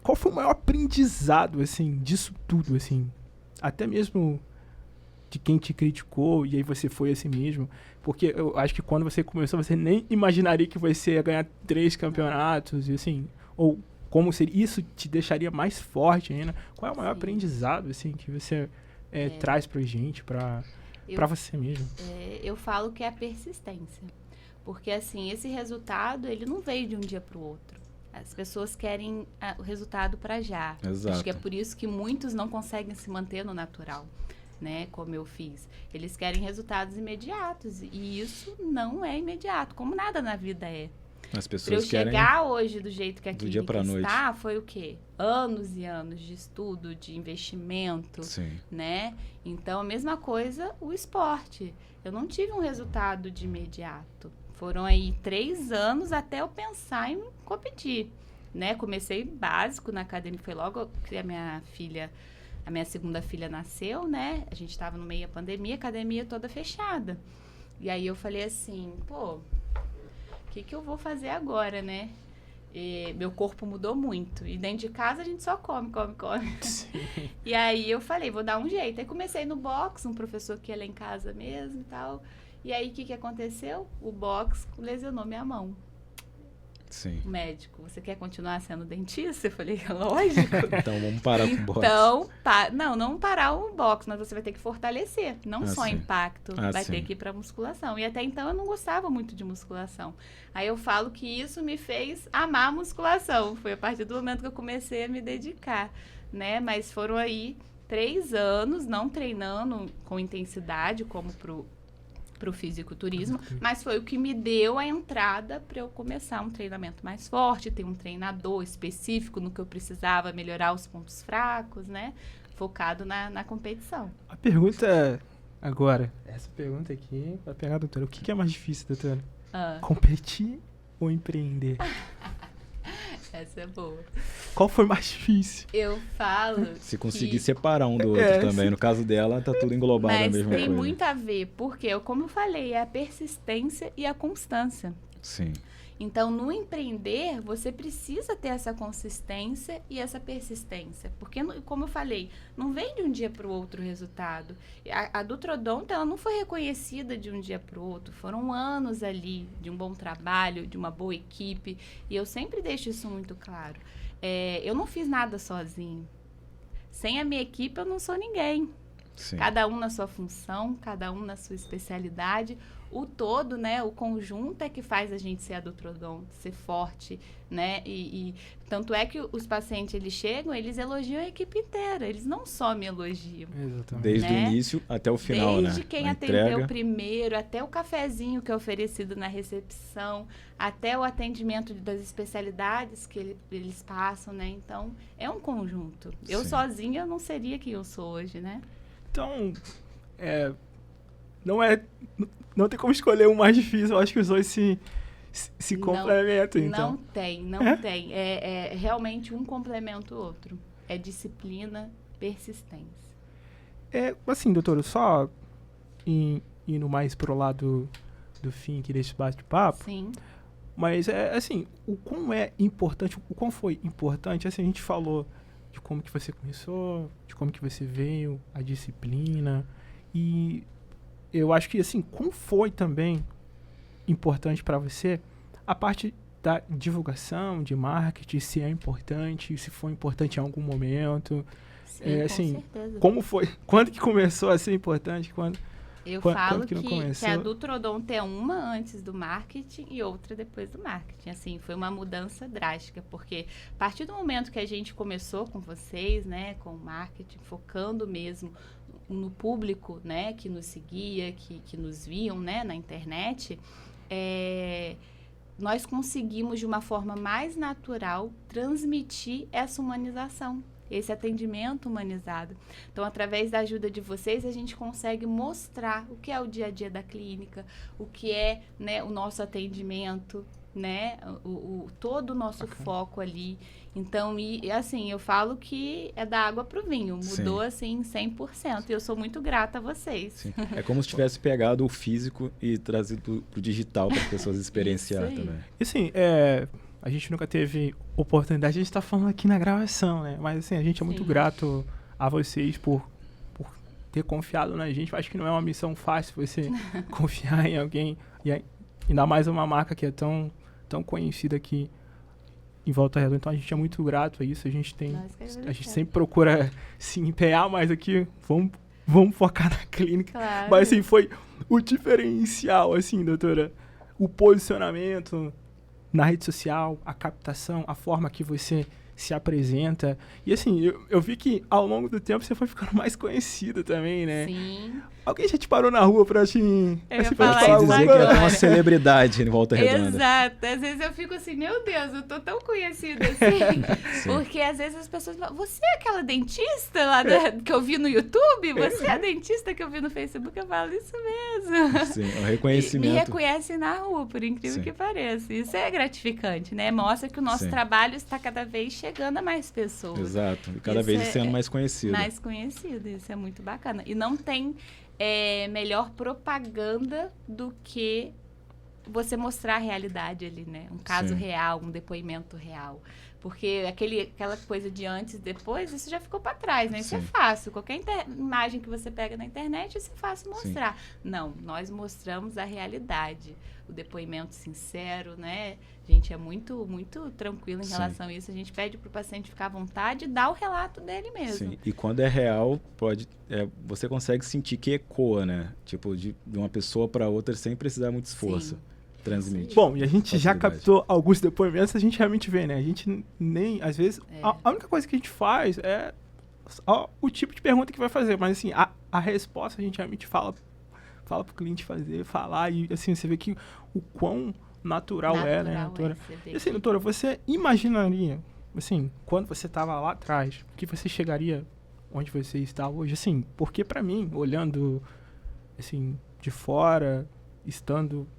qual foi o maior aprendizado, assim, disso tudo, assim? Até mesmo de quem te criticou, e aí você foi assim mesmo. Porque eu acho que quando você começou, você nem imaginaria que você ia ganhar 3 campeonatos, e assim, ou como seria, isso te deixaria mais forte ainda. Qual é o maior Sim. aprendizado, assim, que você traz pra gente, pra você mesmo? Eu falo que é a persistência. Porque, assim, esse resultado, ele não veio de um dia para o outro. As pessoas querem o resultado para já. Exato. Acho que é por isso que muitos não conseguem se manter no natural, né? Como eu fiz. Eles querem resultados imediatos. E isso não é imediato, como nada na vida é. As Para eu pessoas querem... chegar hoje do jeito que a do dia clínica pra noite. está, foi o quê? Anos e anos de estudo, de investimento, Sim. né? Então, a mesma coisa o esporte. Eu não tive um resultado de imediato. Foram aí 3 anos até eu pensar em competir, né? Comecei básico na academia, foi logo que a minha segunda filha nasceu, né? A gente estava no meio da pandemia, a academia toda fechada. E aí eu falei assim, pô, o que eu vou fazer agora, né? E meu corpo mudou muito. E dentro de casa a gente só come. Sim. E aí eu falei, vou dar um jeito. Aí comecei no boxe, um professor que ia lá em casa mesmo e tal. E aí o que aconteceu? O boxe lesionou minha mão. Sim. O médico, você quer continuar sendo dentista? Eu falei, lógico. Então vamos parar com o boxe. Então, não parar o boxe, mas você vai ter que fortalecer. Não só sim. impacto, vai sim. ter que ir pra musculação. E até então eu não gostava muito de musculação. Aí eu falo que isso me fez amar a musculação. Foi a partir do momento que eu comecei a me dedicar, né? Mas foram aí 3 anos não treinando com intensidade, como pro fisiculturismo, mas foi o que me deu a entrada para eu começar um treinamento mais forte, ter um treinador específico no que eu precisava, melhorar os pontos fracos, né? Focado na competição. A pergunta agora, essa pergunta aqui vai pegar a doutora. O que é mais difícil, doutora? Competir ou empreender? Essa é boa. Qual foi mais difícil? Eu falo Se conseguir que... separar um do outro também. No caso dela, tá tudo englobado na Mas mesma tem coisa. muito a ver, porque, como eu falei, é a persistência e a constância. Sim. Então, no empreender, você precisa ter essa consistência e essa persistência. Porque, como eu falei, não vem de um dia para o outro o resultado. A Dutrodonto, ela não foi reconhecida de um dia para o outro. Foram anos ali de um bom trabalho, de uma boa equipe. E eu sempre deixo isso muito claro. Eu não fiz nada sozinho. sem a minha equipe eu não sou ninguém. Sim. Cada um na sua função, cada um na sua especialidade. O todo, né, o conjunto é que faz a gente ser adultrodon, ser forte, né, e tanto é que os pacientes, eles chegam, eles elogiam a equipe inteira, eles não só me elogiam. Exatamente. Desde né? o início até o final, Desde né? quem Na atendeu entrega. primeiro, até o cafezinho que é oferecido na recepção, até o atendimento das especialidades que eles passam, né, então é um conjunto. Eu Sim. sozinha eu não seria quem eu sou hoje, né? Então, não tem como escolher o mais difícil. Eu acho que os dois se complementam, então. Não tem. É realmente um complementa o outro. É disciplina, persistência. Assim, doutor, só indo mais pro lado do fim aqui desse bate-papo, Sim. mas assim, o quão foi importante, assim, a gente falou de como que você começou, de como que você veio, a disciplina, e eu acho que, assim, como foi também importante para você a parte da divulgação, de marketing, se é importante, se foi importante em algum momento, Sim, assim, com certeza. como foi, quando que começou a ser importante, Eu quando falo que não que começou? a Adultrodonto é uma antes do marketing e outra depois do marketing. Assim, foi uma mudança drástica, porque a partir do momento que a gente começou com vocês, né, com o marketing, focando mesmo no público, né, que nos seguia, que nos viam, né, na internet, nós conseguimos, de uma forma mais natural, transmitir essa humanização, esse atendimento humanizado. Então, através da ajuda de vocês, a gente consegue mostrar o que é o dia a dia da clínica, o que é, né, o nosso atendimento, né, todo o nosso foco ali. Então, assim, eu falo que é da água pro vinho, mudou, assim, 100%. E eu sou muito grata a vocês. Sim. É como se tivesse pegado o físico e trazido pro digital para as pessoas experienciar Isso aí. também. E assim, a gente nunca teve oportunidade, a gente tá falando aqui na gravação, né? Mas assim, a gente é muito Sim. grato a vocês por ter confiado na gente. Eu acho que não é uma missão fácil você confiar em alguém, e ainda mais uma marca que é tão conhecida aqui em Volta Redonda. Então a gente é muito grato a isso. A gente sempre procura se empenhar mais aqui. Vamos focar na clínica. Claro. Mas assim, foi o diferencial, assim, doutora, o posicionamento na rede social, a captação, a forma que você se apresenta. E assim, eu vi que ao longo do tempo você foi ficando mais conhecida também, né? Sim. Alguém já te parou na rua pra te... Eu ia pra falar te Pode isso dizer que agora. é uma celebridade em Volta Redonda. Exato. Às vezes eu fico assim, meu Deus, eu tô tão conhecida assim. Porque às vezes as pessoas falam, você é aquela dentista lá que eu vi no YouTube? Você é a dentista que eu vi no Facebook? Eu falo, isso mesmo. Sim, é um Me reconhecimento. reconhecem na rua, por incrível Sim. que pareça. Isso é gratificante, né? Mostra que o nosso Sim. trabalho está cada vez chegando a mais pessoas. Exato. E cada Isso vez é- sendo mais conhecido. Mais conhecido, isso é muito bacana. E não tem melhor propaganda do que você mostrar a realidade ali, né? Um caso Sim. real, um depoimento real. Porque aquela coisa de antes e depois, isso já ficou para trás, né? Isso é Sim. fácil. Qualquer imagem que você pega na internet, isso é fácil mostrar. Não, nós mostramos a realidade. O depoimento sincero, né? A gente é muito, muito tranquilo em Sim. relação a isso. A gente pede para o paciente ficar à vontade e dar o relato dele mesmo. Sim. E quando é real, você consegue sentir que ecoa, né? Tipo, de uma pessoa para outra sem precisar muito esforço. Sim. Transmite. Bom, e a gente já Facilidade. captou alguns depoimentos, a gente realmente vê, né? A gente nem, às vezes, a única coisa que a gente faz é o tipo de pergunta que vai fazer, mas assim, a resposta a gente realmente fala pro cliente falar, e assim, você vê que o quão natural é, né, doutora? você vê E assim, que- doutora, você imaginaria, assim, quando você estava lá atrás, que você chegaria onde você está hoje? Assim, porque pra mim, olhando, assim, de fora,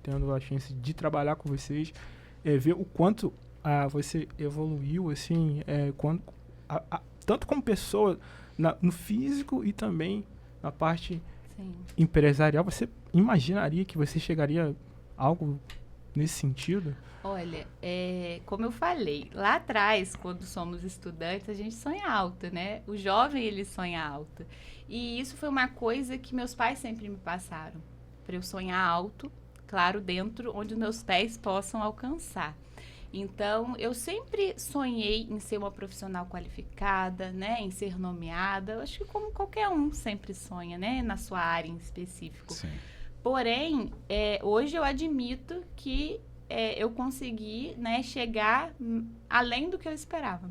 tendo a chance de trabalhar com vocês, ver o quanto você evoluiu, assim, tanto como pessoa, no físico e também na parte Sim. empresarial. Você imaginaria que você chegaria a algo nesse sentido? Olha, como eu falei, lá atrás, quando somos estudantes, a gente sonha alto, né? O jovem, ele sonha alto. E isso foi uma coisa que meus pais sempre me passaram. Para eu sonhar alto, claro, dentro onde meus pés possam alcançar. Então, eu sempre sonhei em ser uma profissional qualificada, né? Em ser nomeada. Eu acho que como qualquer um sempre sonha, né? Na sua área em específico. Sim. Porém, hoje eu admito que eu consegui, né, chegar além do que eu esperava.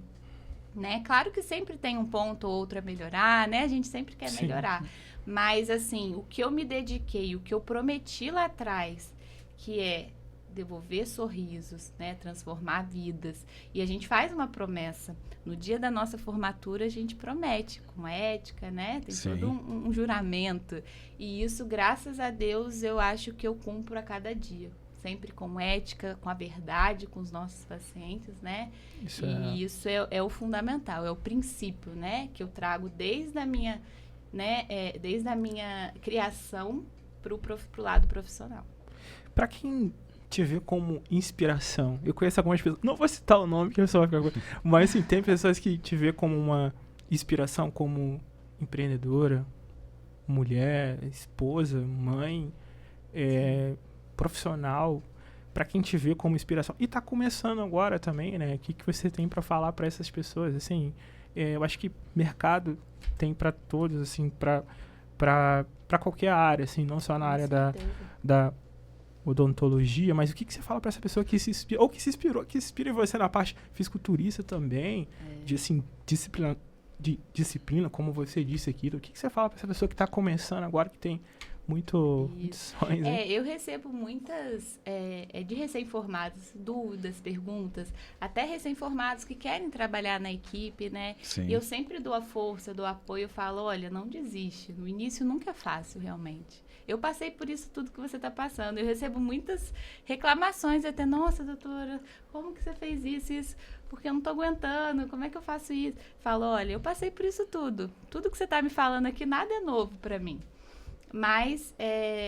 Né? Claro que sempre tem um ponto ou outro a melhorar, né? A gente sempre quer melhorar. Mas, assim, o que eu me dediquei, o que eu prometi lá atrás, que é devolver sorrisos, né? Transformar vidas. E a gente faz uma promessa. No dia da nossa formatura, a gente promete, com ética, né? Tem todo um juramento. E isso, graças a Deus, eu acho que eu cumpro a cada dia. Sempre com ética, com a verdade, com os nossos pacientes, né? Isso é o fundamental, é o princípio, né? Que eu trago desde a minha, né? Desde a minha criação pro lado profissional. Para quem te vê como inspiração, eu conheço algumas pessoas, não vou citar o nome, que eu só vai ficar... mas assim, tem pessoas que te vê como uma inspiração, como empreendedora, mulher, esposa, mãe, profissional, para quem te vê como inspiração. E tá começando agora também, né? O que você tem para falar para essas pessoas? Assim, eu acho que mercado tem para todos, assim, para qualquer área, assim, não só na área da odontologia, mas o que você fala para essa pessoa que se inspira, ou que se inspira em você na parte fisiculturista também, de assim, disciplina, como você disse aqui. O que você fala para essa pessoa que está começando agora, que tem muitos sonhos? Eu recebo muitas de recém-formados, dúvidas, perguntas, até recém-formados que querem trabalhar na equipe, né? Sim. E eu sempre dou a força, dou apoio, eu falo, olha, não desiste. No início nunca é fácil, realmente. Eu passei por isso tudo que você está passando. Eu recebo muitas reclamações, até, nossa, doutora, como que você fez isso? Porque eu não estou aguentando, como é que eu faço isso? Falo, olha, eu passei por isso tudo. Tudo que você está me falando aqui, nada é novo para mim. Mas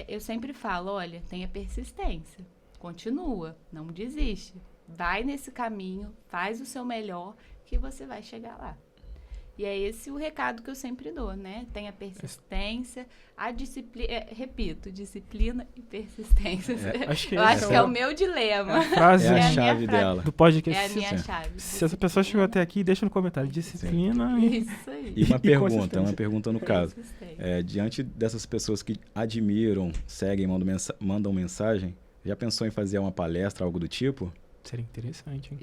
eu sempre falo, olha, tenha persistência, continua, não desiste. Vai nesse caminho, faz o seu melhor, que você vai chegar lá. E é esse o recado que eu sempre dou, né? Tenha persistência, a disciplina, repito, disciplina e persistência. Eu acho que é o meu dilema. É a chave dela. Do podcast. É a minha chave. Se essa pessoa chegou até aqui, deixa no comentário. Disciplina. Isso aí. E uma pergunta no caso. Diante dessas pessoas que admiram, seguem, mandam mensagem, já pensou em fazer uma palestra, algo do tipo? Seria interessante, hein?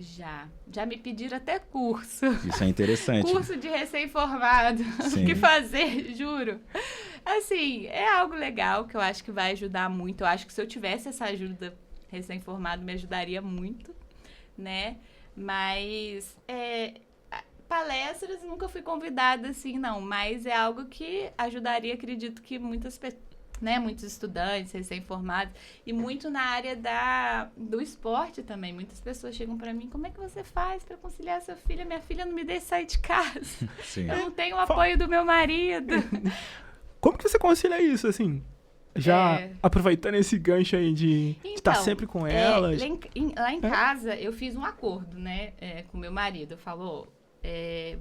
Já me pediram até curso. Isso é interessante. Curso de recém-formado. O que fazer, juro. Assim, é algo legal que eu acho que vai ajudar muito. Eu acho que se eu tivesse essa ajuda, recém-formado me ajudaria muito, né? Mas palestras nunca fui convidada assim, não. Mas é algo que ajudaria, acredito que muitas pessoas, né, muitos estudantes recém-formados, e muito na área do esporte também. Muitas pessoas chegam para mim, como é que você faz para conciliar sua filha? Minha filha não me deixa sair de casa. Sim. Eu não tenho o apoio do meu marido. Como que você concilia isso, assim? Já aproveitando esse gancho aí de estar sempre com elas. Lá em casa, eu fiz um acordo, né, com meu marido. Eu falo,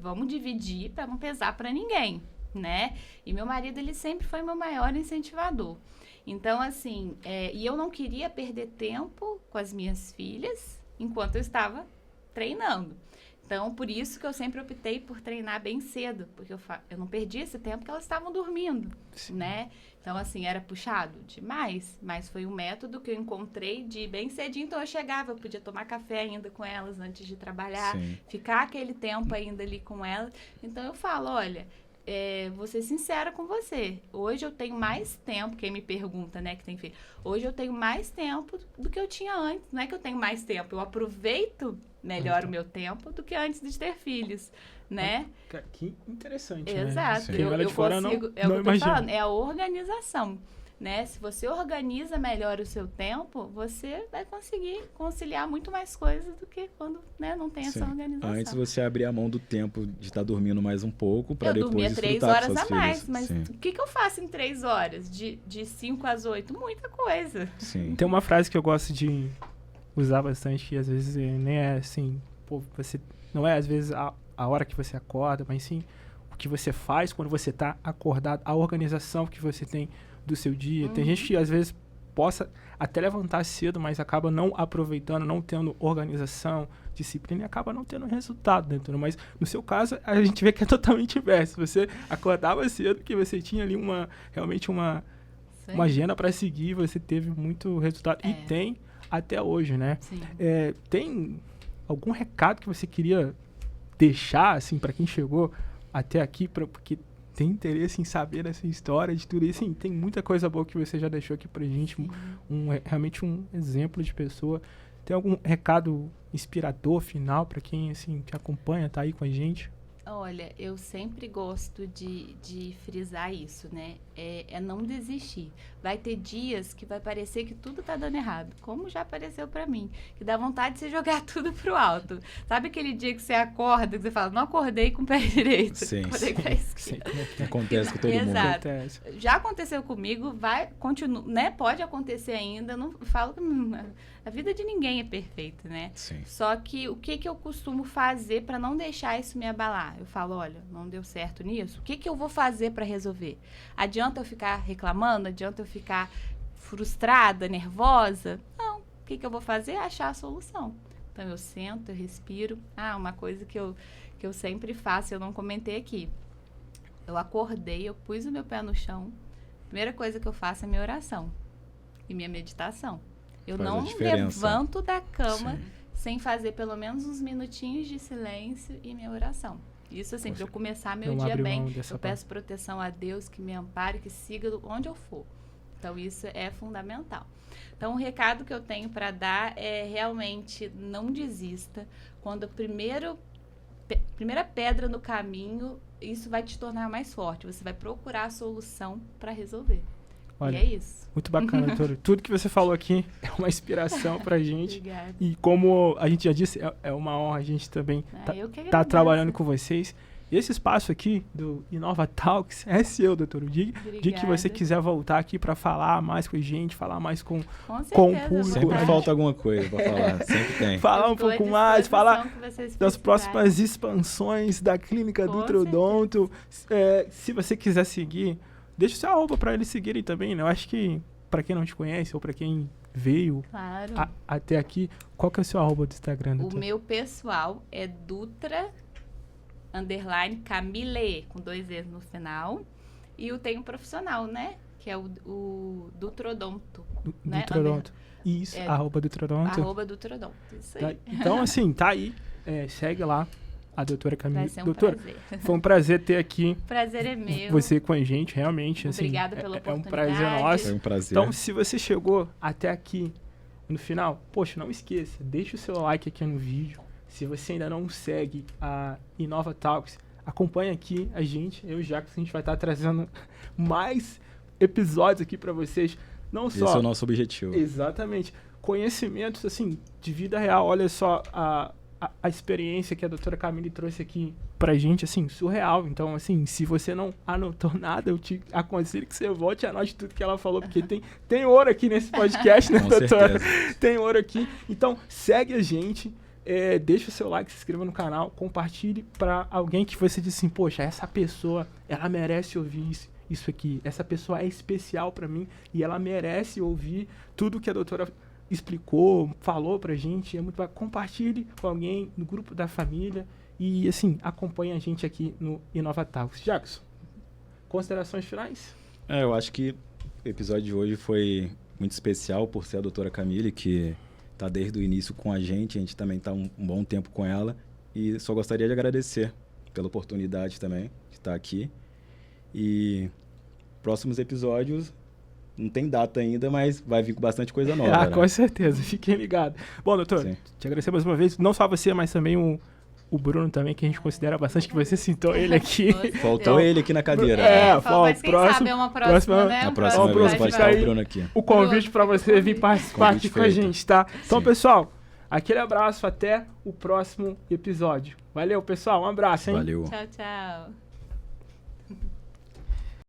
vamos dividir para não pesar para ninguém, né? E meu marido, ele sempre foi meu maior incentivador. Então, assim, e eu não queria perder tempo com as minhas filhas enquanto eu estava treinando. Então, por isso que eu sempre optei por treinar bem cedo, porque eu não perdi esse tempo que elas estavam dormindo, né? Então, assim, era puxado demais, mas foi um método que eu encontrei de ir bem cedinho. Então, eu chegava, eu podia tomar café ainda com elas antes de trabalhar, ficar aquele tempo ainda ali com elas. Então, eu falo, olha, vou ser sincera com você. Hoje eu tenho mais tempo, quem me pergunta, né, que tem filho. Hoje eu tenho mais tempo do que eu tinha antes. Não é que eu tenho mais tempo, eu aproveito melhor o meu tempo do que antes de ter filhos, né? Que interessante, exato. Né? Eu consigo, não é o que eu tô imagino. falando, é a organização. Né? Se você organiza melhor o seu tempo, você vai conseguir conciliar muito mais coisas do que quando, né, não tem essa organização. Antes você abrir a mão do tempo de estar dormindo mais um pouco para depois dormia desfrutar 3 horas com a seus mais, filhos. mas o que eu faço em 3 horas? De 5 às 8? Muita coisa. Sim. Tem uma frase que eu gosto de usar bastante, que às vezes nem é assim, você não é às vezes a hora que você acorda, mas sim o que você faz quando você está acordado, a organização que você tem do seu dia. Tem gente que às vezes possa até levantar cedo, mas acaba não aproveitando, não tendo organização, disciplina e acaba não tendo resultado, né, doutora? Mas no seu caso, a gente vê que é totalmente inverso. Você acordava cedo porque você tinha ali realmente uma agenda para seguir, você teve muito resultado e tem até hoje, né? Sim. Tem algum recado que você queria deixar, assim, para quem chegou até aqui, porque tem interesse em saber dessa história, de tudo isso? Sim, tem muita coisa boa que você já deixou aqui pra gente, realmente um exemplo de pessoa. Tem algum recado inspirador, final, para quem, assim, te acompanha, tá aí com a gente? Olha, eu sempre gosto de frisar isso, né? É não desistir. Vai ter dias que vai parecer que tudo tá dando errado, como já apareceu pra mim, que dá vontade de você jogar tudo pro alto. Sabe aquele dia que você acorda, que você fala, não acordei com o pé direito, acordei com o pé esquerdo. Acontece com todo mundo. Exato. Já aconteceu comigo, continua, né? Pode acontecer ainda, não falo que a vida de ninguém é perfeita, né? Sim. Só que o que eu costumo fazer pra não deixar isso me abalar? Eu falo, olha, não deu certo nisso, o que eu vou fazer pra resolver? Adianta eu ficar reclamando? Adianta eu ficar frustrada, nervosa? Não. O que eu vou fazer é achar a solução. Então, eu sento, eu respiro. Uma coisa que eu sempre faço, eu não comentei aqui. Eu acordei, eu pus o meu pé no chão. A primeira coisa que eu faço é minha oração e minha meditação. Eu Faz não a diferença. levanto da cama Sim. sem fazer pelo menos uns minutinhos de silêncio e minha oração. Isso, assim, para eu começar meu dia bem, eu peço proteção a Deus, que me ampare, que siga onde eu for. Então, isso é fundamental. Então, o recado que eu tenho para dar é realmente não desista. Quando a primeira pedra no caminho, isso vai te tornar mais forte. Você vai procurar a solução para resolver. Olha, e é isso. Muito bacana, doutora. Tudo que você falou aqui é uma inspiração pra gente. Obrigada. E como a gente já disse, é uma honra a gente também tá trabalhando com vocês. E esse espaço aqui do Inova Talks é seu, doutor. O dia que você quiser voltar aqui para falar mais com a gente, falar mais com o público. Sempre falta alguma coisa para falar, sempre tem. Falar um pouco mais, falar das próximas expansões da Clínica Dutrodonto. Se você quiser seguir, deixa o seu arroba para eles seguirem também, né? Eu acho que para quem não te conhece ou para quem veio até aqui, qual que é o seu arroba do Instagram, doutor? O meu pessoal é Dutra_Camille, com 2 E's no final. E eu tenho um profissional, né? Que é o Dutrodonto. Né? Dutrodonto. Isso, arroba Dutrodonto. Arroba Dutrodonto, isso aí. Então, assim, tá aí. Segue lá a doutora Camille. Vai ser um doutora, prazer. Foi um prazer ter aqui. Prazer é meu. Você com a gente, realmente. Obrigada assim, pela É oportunidade. um prazer nosso. É um prazer. Então, se você chegou até aqui no final, poxa, não esqueça, deixa o seu like aqui no vídeo. Se você ainda não segue a Inova Talks, acompanha aqui a gente. Eu e o Jacques, a gente vai estar trazendo mais episódios aqui para vocês. Não só... Esse é o nosso objetivo. Exatamente. Conhecimentos, assim, de vida real. Olha só a experiência que a doutora Camille trouxe aqui pra gente, assim, surreal. Então, assim, se você não anotou nada, eu te aconselho que você volte e anote tudo que ela falou, porque tem ouro aqui nesse podcast, né, doutora? Tem ouro aqui. Então, segue a gente. Deixa o seu like, se inscreva no canal, compartilhe para alguém que você diz assim, poxa, essa pessoa, ela merece ouvir isso aqui, essa pessoa é especial para mim e ela merece ouvir tudo que a doutora explicou, falou pra gente. É muito bacana. Compartilhe com alguém no grupo da família e, assim, acompanhe a gente aqui no Inova Talks. Jackson, considerações finais? Eu acho que o episódio de hoje foi muito especial por ser a doutora Camille, que tá desde o início com a gente também tá um bom tempo com ela, e só gostaria de agradecer pela oportunidade também de estar aqui. E próximos episódios não tem data ainda, mas vai vir com bastante coisa nova. Com certeza, fiquem ligados. Bom, doutor, te agradecer mais uma vez, não só você, mas também o Bruno também, que a gente considera bastante, que você citou ele aqui. Faltou ele aqui na cadeira. Mas quem sabe é uma próxima, né? Na próxima vez pode estar o Bruno aqui. O convite para você vir participar aqui com a gente, tá? Então, pessoal, aquele abraço, até o próximo episódio. Valeu, pessoal, um abraço, hein? Valeu. Tchau, tchau.